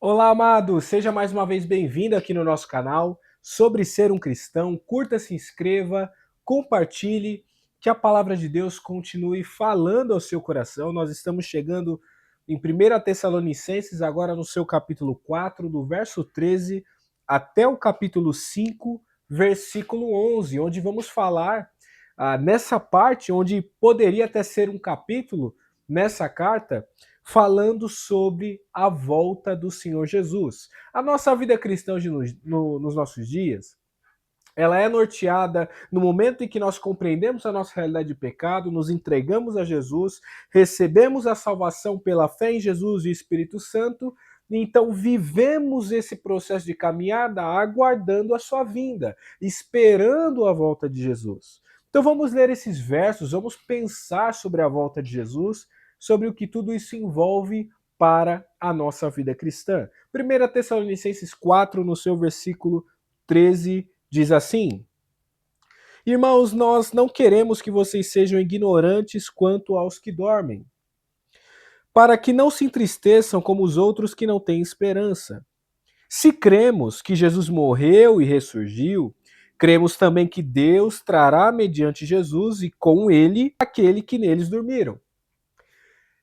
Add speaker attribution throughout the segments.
Speaker 1: Olá, amado! Seja mais uma vez bem-vindo aqui no nosso canal sobre ser um cristão. Curta, se inscreva, compartilhe, que a palavra de Deus continue falando ao seu coração. Nós estamos chegando em 1 Tessalonicenses, agora no seu capítulo 4, do verso 13 até o capítulo 5, versículo 11, onde vamos falar nessa parte, onde poderia até ser um capítulo nessa carta, falando sobre a volta do Senhor Jesus. A nossa vida cristã nos nossos dias, ela é norteada no momento em que nós compreendemos a nossa realidade de pecado, nos entregamos a Jesus, recebemos a salvação pela fé em Jesus e Espírito Santo, e então vivemos esse processo de caminhada aguardando a sua vinda, esperando a volta de Jesus. Então vamos ler esses versos, vamos pensar sobre a volta de Jesus, sobre o que tudo isso envolve para a nossa vida cristã. 1 Tessalonicenses 4, no seu versículo 13, diz assim: Irmãos, nós não queremos que vocês sejam ignorantes quanto aos que dormem, para que não se entristeçam como os outros que não têm esperança. Se cremos que Jesus morreu e ressurgiu, cremos também que Deus trará mediante Jesus e com ele aquele que neles dormiram.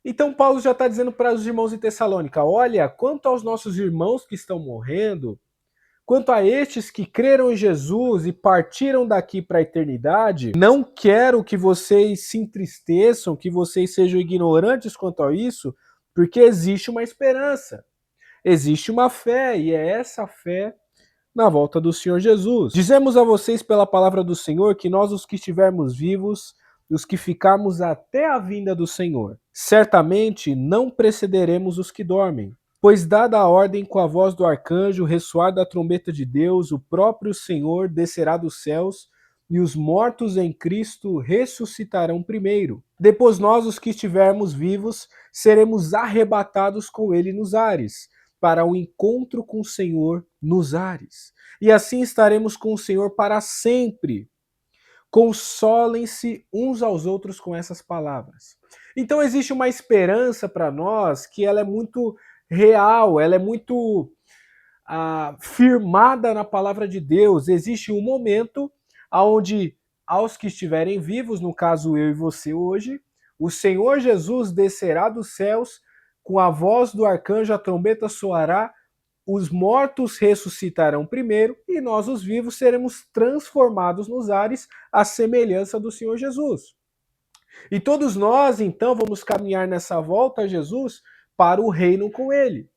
Speaker 1: Então Paulo já está dizendo para os irmãos em Tessalônica: olha, quanto aos nossos irmãos que estão morrendo, quanto a estes que creram em Jesus e partiram daqui para a eternidade, não quero que vocês se entristeçam, que vocês sejam ignorantes quanto a isso, porque existe uma esperança, existe uma fé, e é essa fé na volta do Senhor Jesus. Dizemos a vocês pela palavra do Senhor que nós, os que estivermos vivos, os que ficarmos até a vinda do Senhor, certamente não precederemos os que dormem. Pois, dada a ordem com a voz do arcanjo, ressoar da trombeta de Deus, o próprio Senhor descerá dos céus, e os mortos em Cristo ressuscitarão primeiro. Depois nós, os que estivermos vivos, seremos arrebatados com ele nos ares, para o encontro com o Senhor nos ares. E assim estaremos com o Senhor para sempre. Consolem-se uns aos outros com essas palavras. Então existe uma esperança para nós que ela é muito real, ela é muito firmada na palavra de Deus. Existe um momento onde aos que estiverem vivos, no caso eu e você hoje, o Senhor Jesus descerá dos céus, com a voz do arcanjo, a trombeta soará, os mortos ressuscitarão primeiro e nós, os vivos, seremos transformados nos ares à semelhança do Senhor Jesus. E todos nós, então, vamos caminhar nessa volta a Jesus para o reino com ele.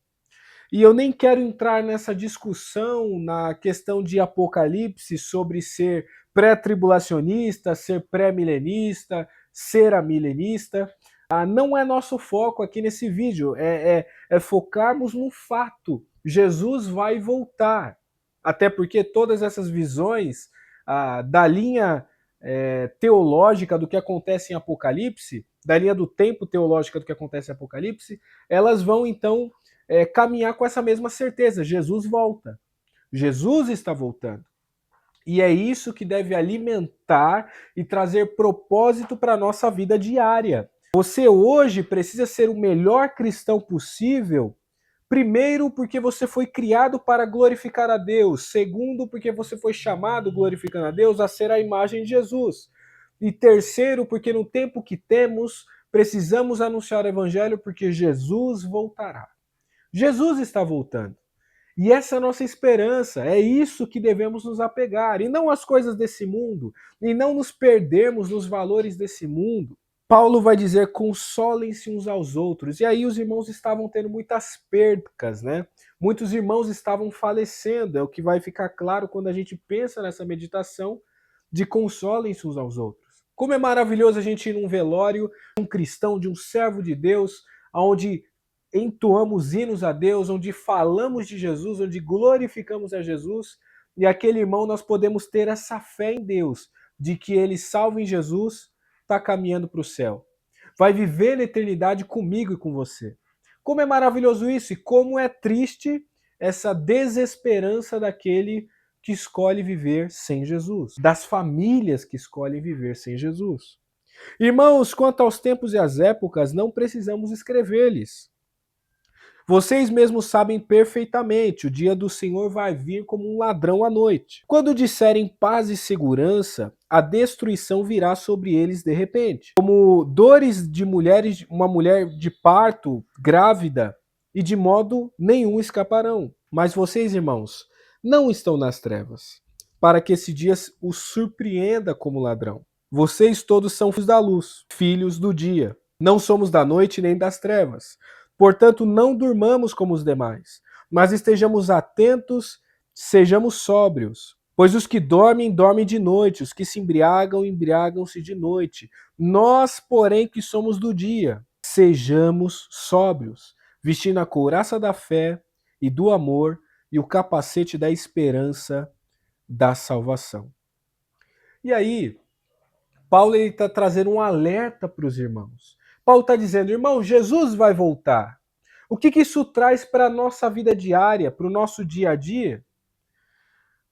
Speaker 1: E eu nem quero entrar nessa discussão na questão de Apocalipse sobre ser pré-tribulacionista, ser pré-milenista, ser amilenista. Não é nosso foco aqui nesse vídeo, é focarmos no fato. Jesus vai voltar. Até porque todas essas visões da linha teológica do que acontece em Apocalipse, da linha do tempo teológica do que acontece em Apocalipse, elas vão então caminhar com essa mesma certeza. Jesus volta. Jesus está voltando. E é isso que deve alimentar e trazer propósito para a nossa vida diária. Você hoje precisa ser o melhor cristão possível. Primeiro, porque você foi criado para glorificar a Deus. Segundo, porque você foi chamado, glorificando a Deus, a ser a imagem de Jesus. E terceiro, porque no tempo que temos, precisamos anunciar o evangelho, porque Jesus voltará. Jesus está voltando. E essa é a nossa esperança, é isso que devemos nos apegar, e não às coisas desse mundo, e não nos perdermos nos valores desse mundo. Paulo vai dizer: consolem-se uns aos outros. E aí os irmãos estavam tendo muitas percas, né? Muitos irmãos estavam falecendo, é o que vai ficar claro quando a gente pensa nessa meditação de consolem-se uns aos outros. Como é maravilhoso a gente ir num velório, um cristão, de um servo de Deus, onde entoamos hinos a Deus, onde falamos de Jesus, onde glorificamos a Jesus, e aquele irmão nós podemos ter essa fé em Deus, de que ele, salvo em Jesus, está caminhando para o céu. Vai viver na eternidade comigo e com você. Como é maravilhoso isso e como é triste essa desesperança daquele que escolhe viver sem Jesus, das famílias que escolhem viver sem Jesus. Irmãos, quanto aos tempos e às épocas, não precisamos escrever-lhes, Vocês mesmos sabem perfeitamente, o dia do Senhor vai vir como um ladrão à noite. Quando disserem paz e segurança, a destruição virá sobre eles de repente. Como dores de mulheres, uma mulher de parto, grávida, e de modo nenhum escaparão. Mas vocês, irmãos, não estão nas trevas, para que esse dia os surpreenda como ladrão. Vocês todos são filhos da luz, filhos do dia. Não somos da noite nem das trevas. Portanto, não durmamos como os demais, mas estejamos atentos, sejamos sóbrios. Pois os que dormem, dormem de noite, os que se embriagam, embriagam-se de noite. Nós, porém, que somos do dia, sejamos sóbrios, vestindo a couraça da fé e do amor e o capacete da esperança da salvação. E aí, Paulo está trazendo um alerta para os irmãos. Paulo está dizendo, irmão, Jesus vai voltar. O que isso traz para a nossa vida diária, para o nosso dia a dia?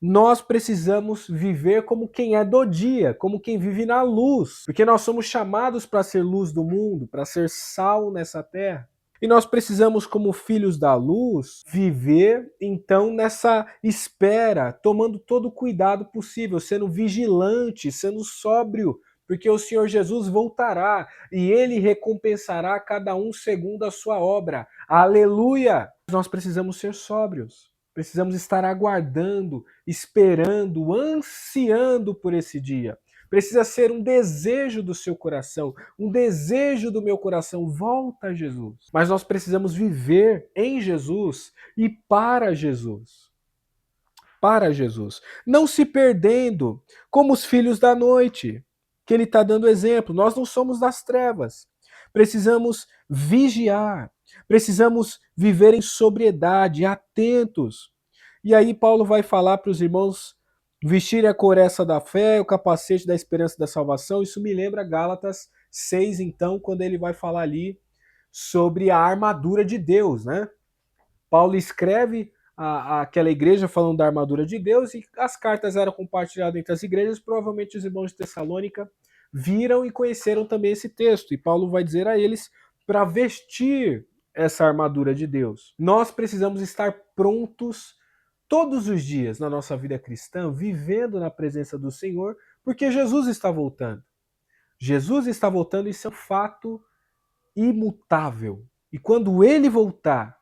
Speaker 1: Nós precisamos viver como quem é do dia, como quem vive na luz, porque nós somos chamados para ser luz do mundo, para ser sal nessa terra. E nós precisamos, como filhos da luz, viver então nessa espera, tomando todo o cuidado possível, sendo vigilante, sendo sóbrio, porque o Senhor Jesus voltará e ele recompensará cada um segundo a sua obra. Aleluia! Nós precisamos ser sóbrios. Precisamos estar aguardando, esperando, ansiando por esse dia. Precisa ser um desejo do seu coração, um desejo do meu coração. Volta a Jesus. Mas nós precisamos viver em Jesus e para Jesus. Para Jesus. Não se perdendo como os filhos da noite, que ele está dando exemplo. Nós não somos das trevas. Precisamos vigiar. Precisamos viver em sobriedade, atentos. E aí Paulo vai falar para os irmãos vestirem a couraça da fé, o capacete da esperança da salvação. Isso me lembra Gálatas 6, então, quando ele vai falar ali sobre a armadura de Deus, né? Paulo escreve aquela igreja falando da armadura de Deus e as cartas eram compartilhadas entre as igrejas. Provavelmente os irmãos de Tessalônica viram e conheceram também esse texto. E Paulo vai dizer a eles para vestir essa armadura de Deus. Nós precisamos estar prontos todos os dias na nossa vida cristã, vivendo na presença do Senhor, porque Jesus está voltando. Jesus está voltando, isso é um fato imutável. E quando ele voltar,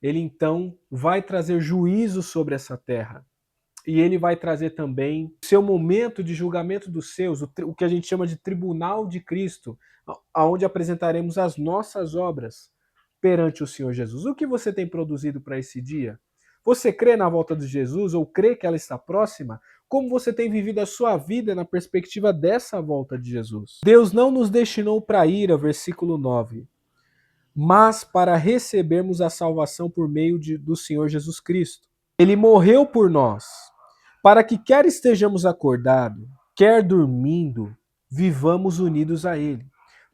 Speaker 1: ele então vai trazer juízo sobre essa terra. E ele vai trazer também o seu momento de julgamento dos seus, o que a gente chama de tribunal de Cristo, aonde apresentaremos as nossas obras perante o Senhor Jesus. O que você tem produzido para esse dia? Você crê na volta de Jesus ou crê que ela está próxima? Como você tem vivido a sua vida na perspectiva dessa volta de Jesus? Deus não nos destinou para a ira, versículo 9, mas para recebermos a salvação por meio do Senhor Jesus Cristo. Ele morreu por nós, para que quer estejamos acordados, quer dormindo, vivamos unidos a Ele.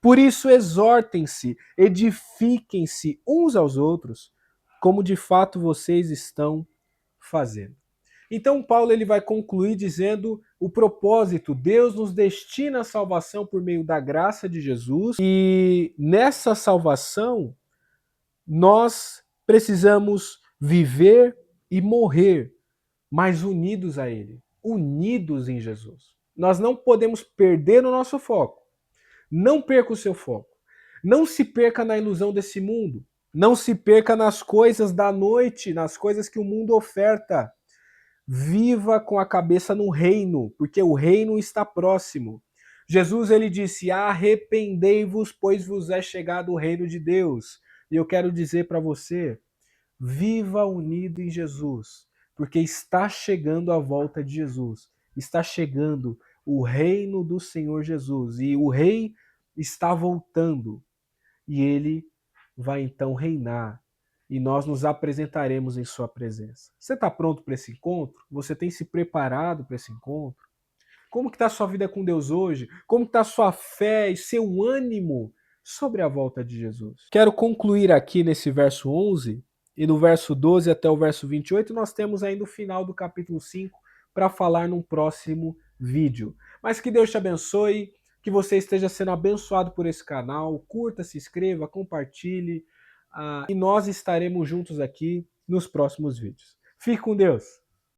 Speaker 1: Por isso exortem-se, edifiquem-se uns aos outros, como de fato vocês estão fazendo. Então Paulo ele vai concluir dizendo o propósito, Deus nos destina a salvação por meio da graça de Jesus e nessa salvação nós precisamos viver e morrer, mas unidos a Ele, unidos em Jesus. Nós não podemos perder o nosso foco. Não perca o seu foco. Não se perca na ilusão desse mundo. Não se perca nas coisas da noite, nas coisas que o mundo oferta. Viva com a cabeça no reino, porque o reino está próximo. Jesus ele disse: arrependei-vos, pois vos é chegado o reino de Deus. E eu quero dizer para você, viva unido em Jesus, porque está chegando a volta de Jesus. Está chegando o reino do Senhor Jesus e o rei está voltando e ele vai então reinar e nós nos apresentaremos em sua presença. Você está pronto para esse encontro? Você tem se preparado para esse encontro? Como que está a sua vida com Deus hoje? Como está a sua fé e seu ânimo sobre a volta de Jesus? Quero concluir aqui nesse verso 11 e no verso 12 até o verso 28 nós temos ainda o final do capítulo 5 para falar num próximo vídeo. Mas que Deus te abençoe. que você esteja sendo abençoado por esse canal. Curta, se inscreva, compartilhe. E nós estaremos juntos aqui nos próximos vídeos. Fique com Deus!